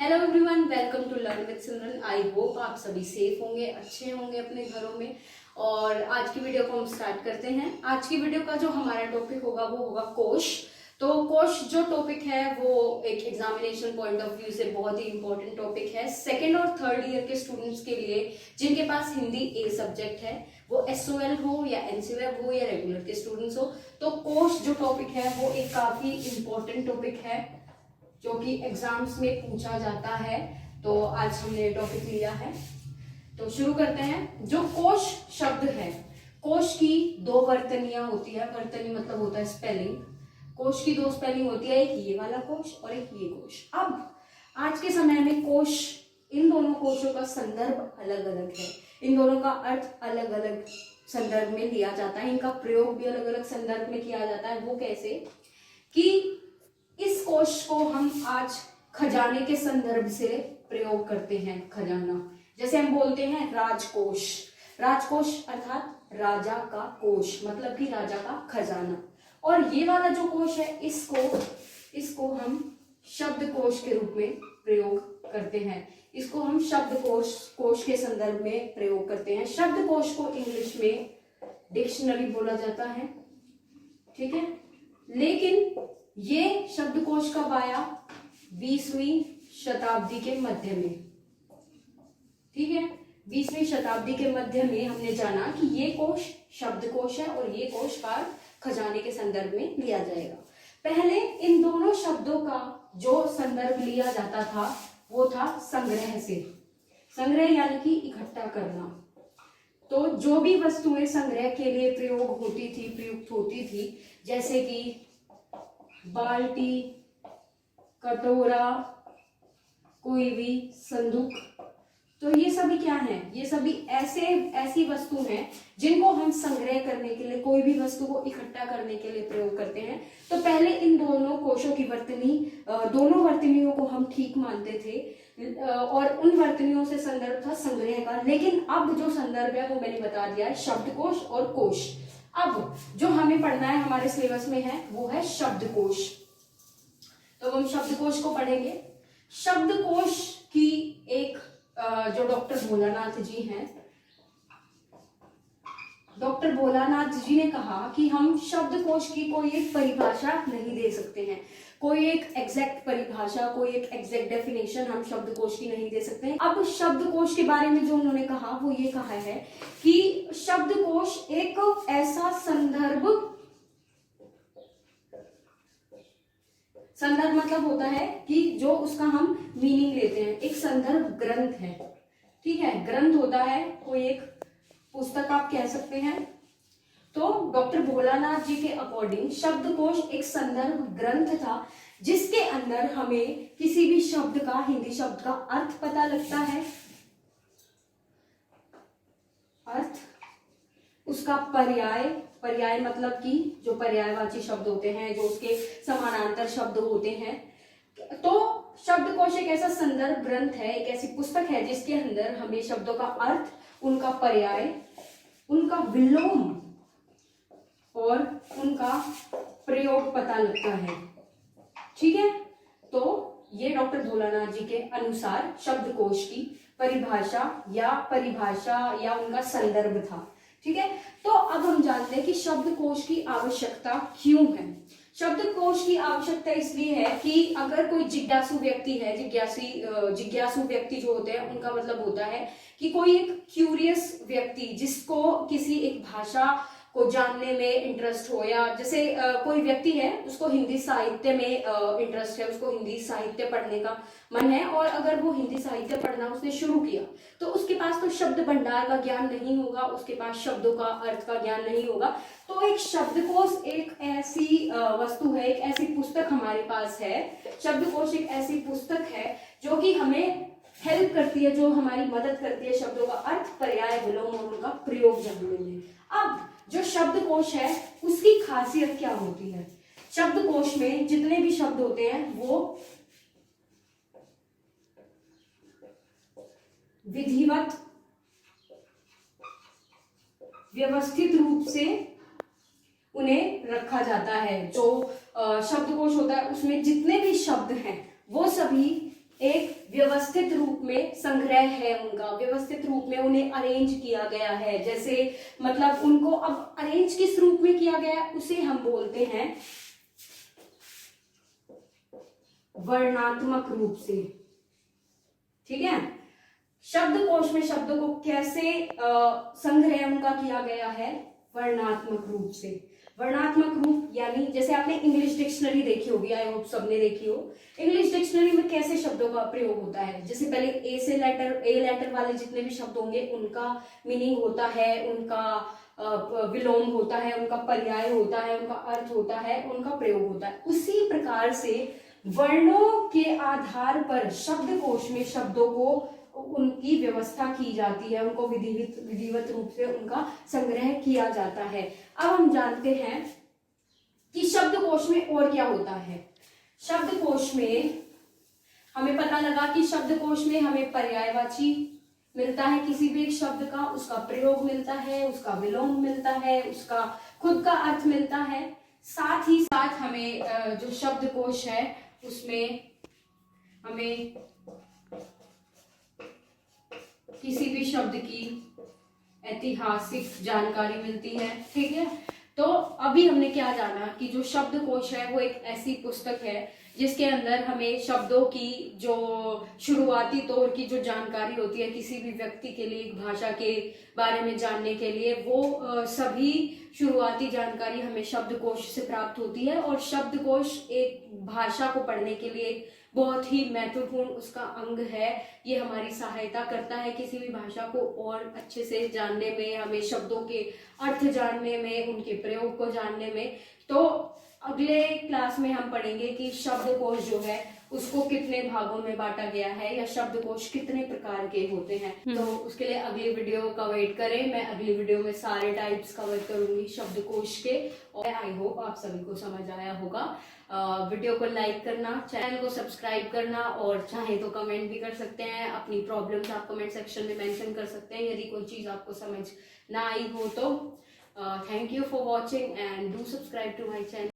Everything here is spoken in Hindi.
Hello everyone, welcome to learn with Simran. I hope आप सभी सेफ होंगे, अच्छे होंगे अपने घरों में। और आज की वीडियो को हम स्टार्ट करते हैं। आज की वीडियो का जो हमारा टॉपिक होगा वो होगा कोश। तो कोश जो टॉपिक है वो एक एग्जामिनेशन पॉइंट ऑफ व्यू से बहुत ही इंपॉर्टेंट टॉपिक है। सेकेंड और थर्ड ईयर के स्टूडेंट्स के लिए जिनके पास हिंदी ए सब्जेक्ट है, वो एसओएल हो या एनसीवेब हो या रेगुलर के स्टूडेंट्स हो, तो कोश जो टॉपिक है वो एक काफी इंपॉर्टेंट टॉपिक है जो कि एग्जाम्स में पूछा जाता है। तो आज हमने टॉपिक लिया है, तो शुरू करते हैं। जो कोश शब्द है, कोश की दो वर्तनियां होती है। वर्तनी मतलब होता है स्पेलिंग। कोश की दो स्पेलिंग होती है, एक ये वाला कोश और एक ये कोश। अब आज के समय में कोश, इन दोनों कोशों का संदर्भ अलग अलग है, इन दोनों का अर्थ अलग अलग संदर्भ में लिया जाता है, इनका प्रयोग भी अलग अलग संदर्भ में किया जाता है। वो कैसे कि इस कोश को हम आज खजाने के संदर्भ से प्रयोग करते हैं। खजाना, जैसे हम बोलते हैं राजकोष। राजकोष अर्थात राजा का कोष, मतलब कि राजा का खजाना। और ये वाला जो कोश है, इसको हम शब्दकोश के रूप में प्रयोग करते हैं। इसको हम कोश के संदर्भ में प्रयोग करते हैं। शब्दकोश को इंग्लिश में डिक्शनरी बोला जाता है, ठीक है। लेकिन ये शब्दकोश कब आया? 20वीं शताब्दी के मध्य में, ठीक है। 20वीं शताब्दी के मध्य में हमने जाना कि ये कोश शब्दकोश है और ये कोश का खजाने के संदर्भ में लिया जाएगा। पहले इन दोनों शब्दों का जो संदर्भ लिया जाता था वो था संग्रह से। संग्रह यानी कि इकट्ठा करना। तो जो भी वस्तुएं संग्रह के लिए प्रयुक्त होती थी, जैसे कि बाल्टी, कटोरा, कोई भी संदूक, तो ये सभी क्या हैं? ये सभी ऐसी वस्तु हैं जिनको हम संग्रह करने के लिए, कोई भी वस्तु को इकट्ठा करने के लिए प्रयोग करते हैं। तो पहले इन दोनों कोशों की दोनों वर्तनियों को हम ठीक मानते थे और उन वर्तनियों से संदर्भ था संग्रह का। लेकिन अब जो संदर्भ है वो मैंने बता दिया है, शब्दकोश और कोश। अब जो हमें पढ़ना है, हमारे सिलेबस में है, वो है शब्दकोश। तो हम शब्दकोश को पढ़ेंगे। शब्दकोश की एक जो डॉक्टर भोलानाथ जी हैं, डॉक्टर भोलानाथ जी ने कहा कि हम शब्दकोश की कोई एक परिभाषा नहीं दे सकते हैं, कोई एक एग्जैक्ट परिभाषा, कोई एक एग्जैक्ट डेफिनेशन हम शब्दकोश की नहीं दे सकते हैं। अब शब्दकोश के बारे में जो उन्होंने कहा वो ये कहा है कि शब्दकोश एक ऐसा संदर्भ मतलब होता है कि जो उसका हम मीनिंग लेते हैं, एक संदर्भ ग्रंथ है, ठीक है। ग्रंथ होता है, कोई एक पुस्तक आप कह सकते हैं। तो डॉक्टर भोलानाथ जी के अकॉर्डिंग शब्दकोश एक संदर्भ ग्रंथ था जिसके अंदर हमें किसी भी शब्द का, हिंदी शब्द का अर्थ पता लगता है, अर्थ, उसका पर्याय मतलब कि जो पर्यायवाची शब्द होते हैं, जो उसके समानांतर शब्द होते हैं। तो शब्दकोश एक ऐसा संदर्भ ग्रंथ है, एक ऐसी पुस्तक है जिसके अंदर हमें शब्दों का अर्थ, उनका पर्याय, उनका विलोम और उनका प्रयोग पता लगता है, ठीक है। तो ये डॉक्टर भोलानाथ जी के अनुसार शब्दकोश की परिभाषा या उनका संदर्भ था, ठीक है। तो अब हम जानते हैं कि शब्दकोश की आवश्यकता क्यों है। शब्दकोश की आवश्यकता इसलिए है कि अगर कोई जिज्ञासु व्यक्ति है, जिज्ञासु व्यक्ति जो होते हैं उनका मतलब होता है कि कोई एक क्यूरियस व्यक्ति जिसको किसी एक भाषा को जानने में इंटरेस्ट हो, या जैसे कोई व्यक्ति है उसको हिंदी साहित्य में इंटरेस्ट है, उसको हिंदी साहित्य पढ़ने का मन है, और अगर वो हिंदी साहित्य पढ़ना उसने शुरू किया तो उसके पास तो शब्द भंडार का ज्ञान नहीं होगा, उसके पास शब्दों का अर्थ का ज्ञान नहीं होगा। तो एक शब्दकोश एक ऐसी वस्तु है, एक ऐसी पुस्तक हमारे पास है। शब्दकोश एक ऐसी पुस्तक है जो कि हमें हेल्प करती है, जो हमारी मदद करती है शब्दों का अर्थ, पर्याय, विलोम और उनका प्रयोग जानने में। अब जो शब्दकोश है उसकी खासियत क्या होती है? शब्दकोश में जितने भी शब्द होते हैं वो विधिवत, व्यवस्थित रूप से उन्हें रखा जाता है। जो शब्दकोश होता है उसमें जितने भी शब्द हैं वो सभी एक संग्रह है उनका, व्यवस्थित रूप में उन्हें अरेंज किया गया है। जैसे मतलब उनको अब अरेंज किस रूप में किया गया है, उसे हम बोलते हैं वर्णात्मक रूप से। ठीक है, शब्दकोश में शब्दों को कैसे संग्रह उनका किया गया है, वर्णात्मक रूप से। वर्णात्मक रूप यानी जैसे आपने इंग्लिश डिक्शनरी देखी होगी, आई होप सबने देखी हो। इंग्लिश डिक्शनरी में कैसे शब्दों का प्रयोग होता है, जैसे पहले ए लेटर वाले जितने भी शब्द होंगे उनका मीनिंग होता है, उनका विलोम होता है, उनका पर्याय होता है, उनका अर्थ होता है, उनका प्रयोग होता है। उसी प्रकार से वर्णों के आधार पर शब्दकोश में शब्दों को उनकी व्यवस्था की जाती है, उनको विधिवत रूप से उनका संग्रह किया जाता है। अब हम जानते हैं कि शब्दकोश में और क्या होता है। शब्दकोश में हमें पता लगा कि शब्दकोश में हमें पर्यायवाची मिलता है किसी भी एक शब्द का, उसका प्रयोग मिलता है, उसका विलोम मिलता है, उसका खुद का अर्थ मिलता है। साथ ही साथ हमें जो शब्दकोश है उसमें हमें किसी भी शब्द की ऐतिहासिक जानकारी मिलती है। ठीक है, तो अभी हमने क्या जाना कि जो शब्दकोश है वो एक ऐसी पुस्तक है जिसके अंदर हमें शब्दों की जो शुरुआती तौर की जो जानकारी होती है किसी भी व्यक्ति के लिए, एक भाषा के बारे में जानने के लिए, वो सभी शुरुआती जानकारी हमें शब्दकोश से प्राप्त होती है। और शब्दकोश एक भाषा को पढ़ने के लिए बहुत ही महत्वपूर्ण उसका अंग है। ये हमारी सहायता करता है किसी भी भाषा को और अच्छे से जानने में, हमें शब्दों के अर्थ जानने में, उनके प्रयोग को जानने में। तो अगले क्लास में हम पढ़ेंगे कि शब्दकोश जो है उसको कितने भागों में बांटा गया है या शब्दकोश कितने प्रकार के होते हैं। तो उसके लिए अगली वीडियो का वेट करें। मैं अगली वीडियो में सारे टाइप्स कवर करूंगी शब्दकोश के, और आई होप आप सभी को समझ आया होगा। वीडियो को लाइक करना, चैनल को सब्सक्राइब करना, और चाहे तो कमेंट भी कर सकते हैं। अपनी प्रॉब्लम्स आप कमेंट सेक्शन में मेंशन कर सकते हैं यदि कोई चीज आपको समझ ना आई हो तो। Thank you for watching and do subscribe to my channel.